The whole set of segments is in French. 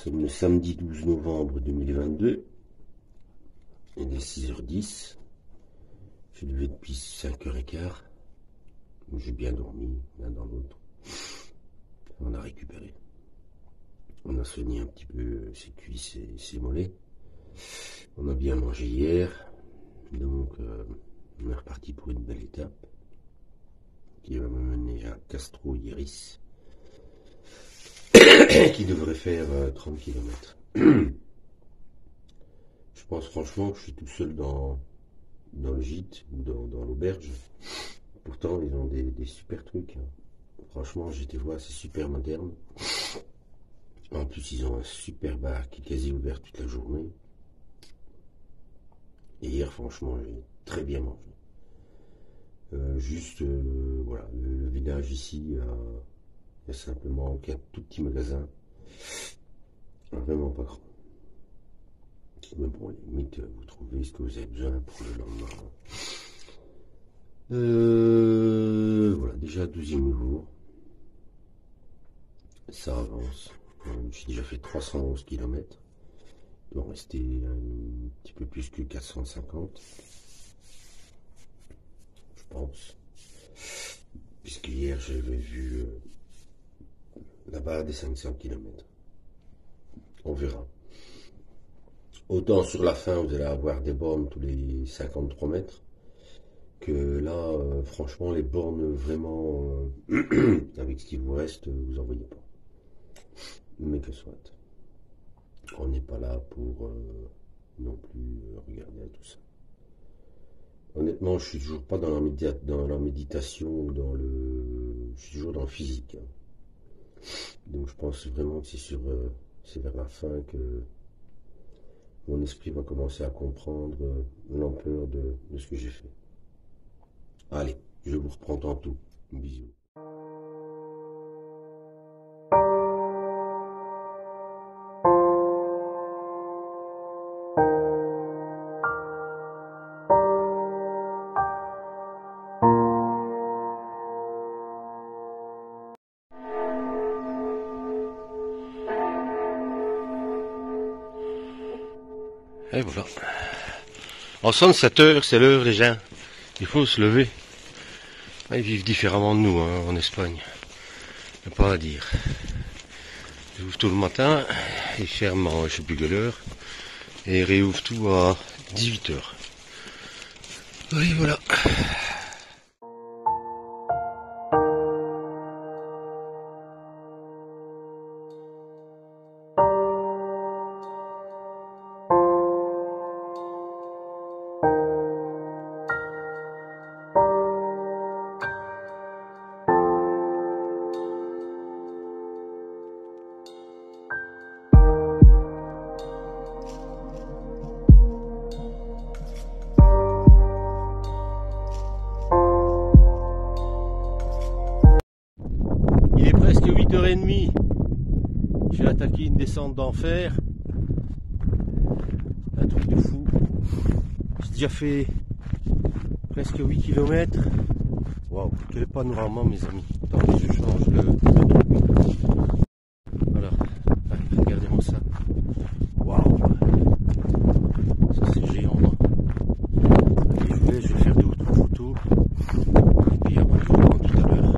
sommes le samedi 12 novembre 2022. Il est 6h10. Je suis levé depuis 5h15. J'ai bien dormi, l'un dans l'autre. On a récupéré. On a soigné un petit peu ses cuisses et ses mollets. On a bien mangé hier. Donc, on est reparti pour une belle étape qui va me mener à Castro-Hieris, qui devrait faire 30 km. Je pense franchement que je suis tout seul dans le gîte ou dans l'auberge. Pourtant, ils ont des super trucs. Franchement, j'étais voir, c'est super moderne. En plus, ils ont un super bar qui est quasi ouvert toute la journée. Et hier, franchement, j'ai très bien mangé. Voilà, le village ici, il y a simplement qu'un tout petit magasin. Vraiment pas grand. Mais bon, limite, vous trouvez ce que vous avez besoin pour le lendemain. Voilà, déjà 12e jour. Ça avance. J'ai déjà fait 311 km. Il doit rester un petit peu plus que 450. Je pense. Puisque hier j'avais vu la barre des 500 km. On verra. Autant sur la fin vous allez avoir des bornes tous les 53 mètres. Que là, franchement, les bornes vraiment avec ce qui vous reste, vous en voyez pas. Mais que soit. On n'est pas là pour non plus regarder à tout ça. Honnêtement, je suis toujours pas dans la méditation, je suis toujours dans le physique. Donc je pense vraiment que c'est vers la fin que mon esprit va commencer à comprendre l'ampleur de ce que j'ai fait. Allez, je vous reprends tantôt. Bisous. Et voilà. En somme, 7 heures, c'est l'heure les gens. Il faut se lever. Ils vivent différemment de nous en Espagne. Il n'y a pas à dire. Ils ouvrent tout le matin, ils ferment, je sais plus quelle heure, et ils réouvrent tout à 18 heures. Oui, voilà. Presque 8h30, j'ai attaqué une descente d'enfer, un truc de fou. J'ai déjà fait presque 8 km. Waouh, quel panorama mes amis. Attendez, je change le truc. Voilà, regardez-moi ça. Waouh, ça c'est géant. Allez, je vais faire 2 ou 3 photos. Et puis après je vous reprends tout à l'heure.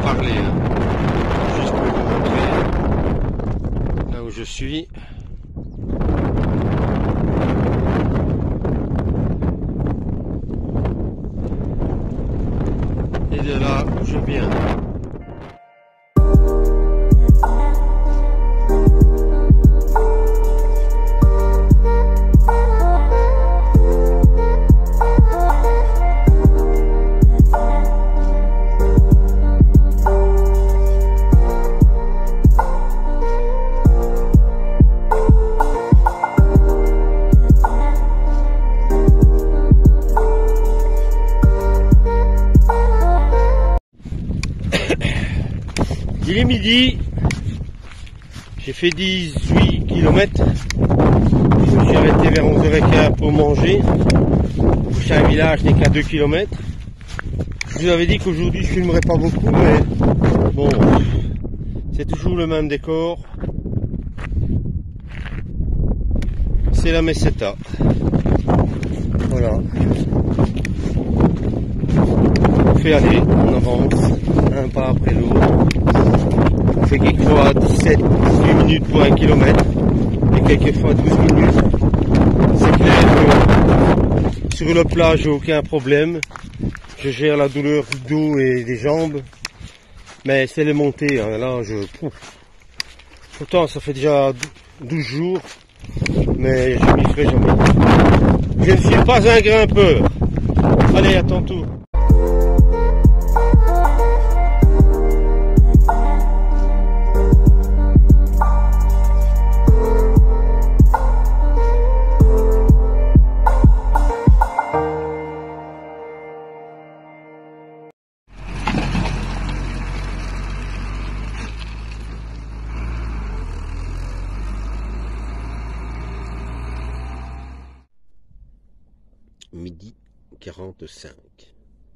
Parler, juste pour vous montrer là où je suis. Et de là où je viens. Il est midi, j'ai fait 18 km, je me suis arrêté vers 11h15 pour manger. Le prochain village n'est qu'à 2 km. Je vous avais dit qu'aujourd'hui je filmerai pas beaucoup, mais bon, c'est toujours le même décor. C'est la Meseta. Voilà. On fait aller, on avance, un pas après l'autre. On fait quelquefois 17-18 minutes pour 1 kilomètre et quelquefois 12 minutes. C'est clair que sur le plat, j'ai aucun problème. Je gère la douleur du dos et des jambes. Mais c'est les montées, hein. Là, pourtant, ça fait déjà 12 jours, mais je m'y ferai jamais. Je ne suis pas un grimpeur. Allez, à tantôt. Midi 45.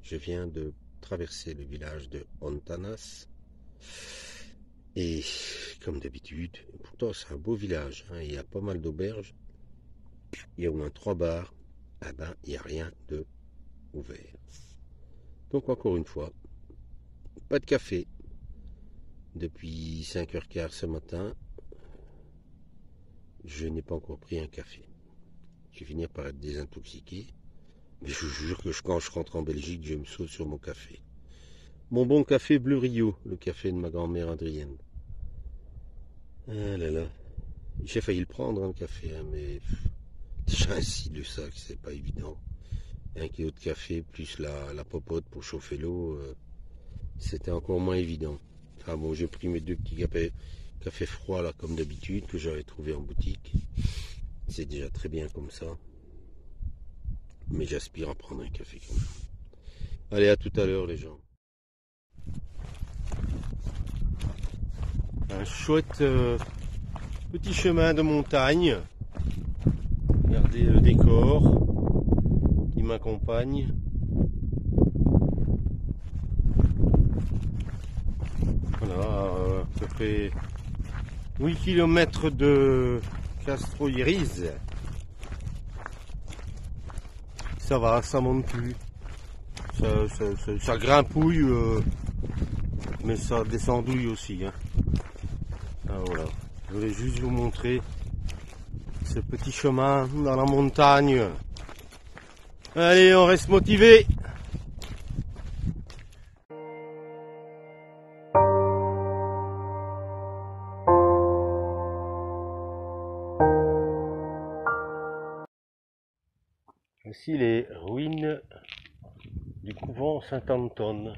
Je viens de traverser le village de Ontanas. Et comme d'habitude, pourtant c'est un beau village, hein, il y a pas mal d'auberges. Il y a au moins 3 bars. Ah ben, il n'y a rien de ouvert. Donc encore une fois, pas de café. Depuis 5h15 ce matin, je n'ai pas encore pris un café. Je vais finir par être désintoxiqué. Mais je vous jure que quand je rentre en Belgique, je me saute sur mon café. Mon bon café Bleu Rio, le café de ma grand-mère Adrienne. Ah là là. J'ai failli le prendre, hein, le café, hein, mais déjà ainsi le sac, c'est pas évident. 1 kilo de café plus la popote pour chauffer l'eau, c'était encore moins évident. Enfin bon, j'ai pris mes 2 petits cafés froids là, comme d'habitude, que j'avais trouvé en boutique. C'est déjà très bien comme ça. Mais j'aspire à prendre un café quand même. Allez, à tout à l'heure les gens. Un chouette petit chemin de montagne. Regardez le décor qui m'accompagne. Voilà, à peu près 8 km de Castro-Iriz. Ça va, ça monte plus. Ça grimpouille, mais ça descendouille aussi. Hein. Ah, voilà. Je voulais juste vous montrer ce petit chemin dans la montagne. Allez, on reste motivé. Voici les ruines du couvent Saint-Anton.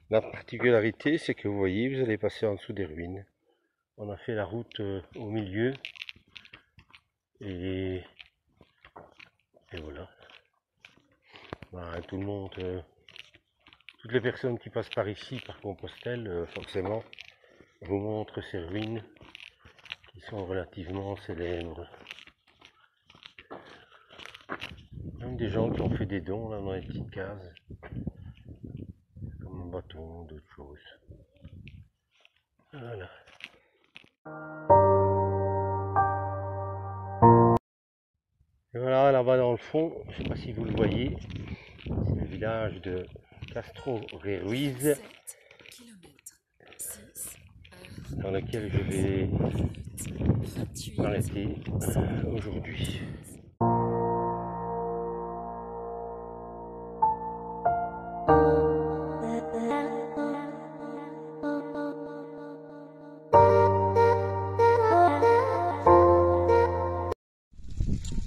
La particularité, c'est que vous voyez, vous allez passer en dessous des ruines. On a fait la route au milieu. Et voilà. Ben, tout le monde, toutes les personnes qui passent par ici, par Compostelle, forcément, vous montrent ces ruines qui sont relativement célèbres. Même des gens qui ont fait des dons là dans les petites cases, comme un bâton, d'autres choses. Voilà. Et voilà, là-bas dans le fond, je ne sais pas si vous le voyez, c'est le village de Castro-Ruiz, dans lequel je vais m'arrêter aujourd'hui.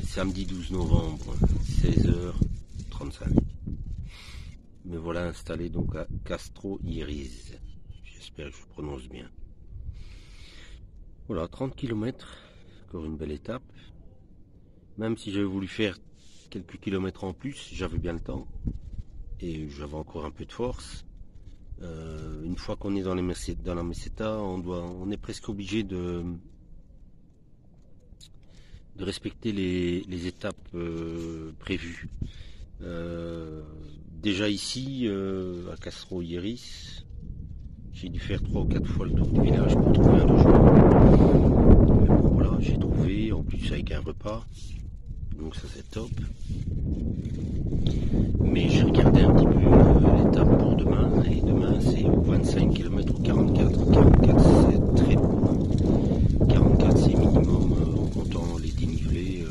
Samedi 12 novembre, 16h35. Me voilà installé donc à Castro-Iriz. J'espère que je prononce bien. Voilà, 30 km, encore une belle étape. Même si j'avais voulu faire quelques kilomètres en plus, j'avais bien le temps. Et j'avais encore un peu de force. Une fois qu'on est dans la meseta, on est presque obligé de respecter les étapes prévues. Déjà ici, à Castro Hieris, j'ai dû faire 3 ou 4 fois le tour du village pour trouver un logement. Mais bon, voilà, j'ai trouvé, en plus avec un repas, donc ça c'est top. Mais j'ai regardé un petit peu l'étape pour demain, et demain c'est 25 km ou 44. 44 c'est très lourd. 44 c'est minimum, en comptant les dénivelés,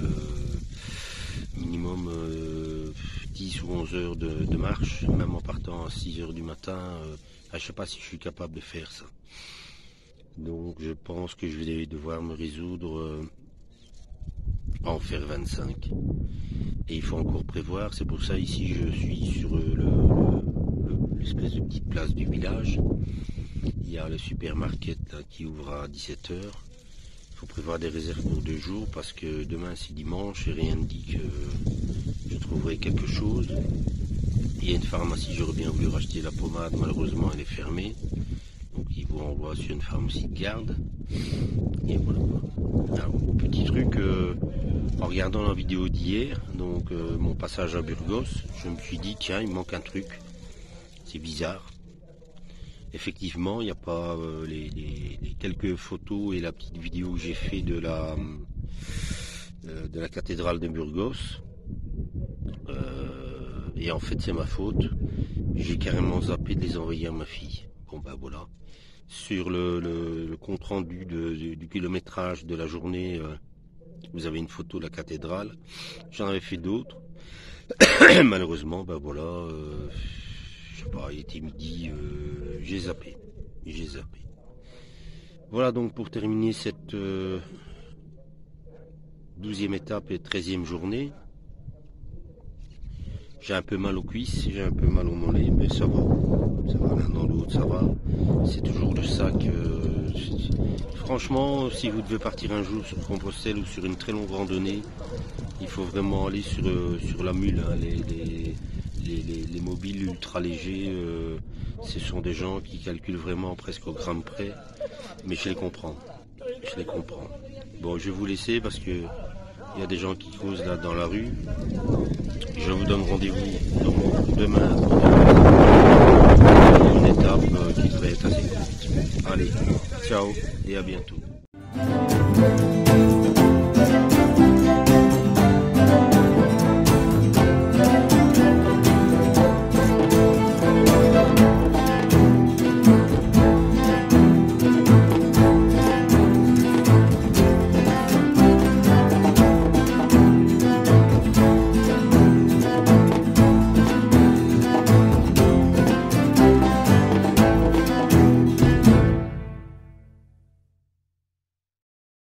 minimum 10 ou 11 heures de marche, même en partant à 6 heures du matin. Je ne sais pas si je suis capable de faire ça. Donc je pense que je vais devoir me résoudre à en faire 25. Et il faut encore prévoir, c'est pour ça ici je suis sur l'espèce de petite place du village. Il y a le supermarket là, qui ouvre à 17 h. Il faut prévoir des réserves pour 2 jours parce que demain c'est dimanche et rien ne dit que je trouverai quelque chose. Il y a une pharmacie, j'aurais bien voulu racheter la pommade, malheureusement elle est fermée. Donc ils vous renvoient sur une pharmacie de garde. Et voilà. Alors, petit truc, en regardant la vidéo d'hier, donc mon passage à Burgos, je me suis dit tiens, il me manque un truc. C'est bizarre. Effectivement, il n'y a pas les quelques photos et la petite vidéo que j'ai fait de la cathédrale de Burgos. Et en fait c'est ma faute. J'ai carrément zappé de les envoyer à ma fille. Bon ben voilà. Sur le compte rendu du kilométrage de la journée, vous avez une photo de la cathédrale. J'en avais fait d'autres. Malheureusement, ben voilà, je sais pas, il était midi, j'ai zappé. Voilà donc pour terminer cette 12e étape et 13e journée. J'ai un peu mal aux cuisses, j'ai un peu mal au mollet, mais ça va. Ça va, l'un dans l'autre, ça va. C'est toujours le sac. Franchement, si vous devez partir un jour sur Compostelle ou sur une très longue randonnée, il faut vraiment aller sur la mule. Hein. Les mobiles ultra légers, ce sont des gens qui calculent vraiment presque au gramme près. Mais je les comprends. Bon, je vais vous laisser parce que il y a des gens qui causent là dans la rue. Je vous donne rendez-vous donc demain pour une étape qui devrait être assez courte. Allez, ciao et à bientôt.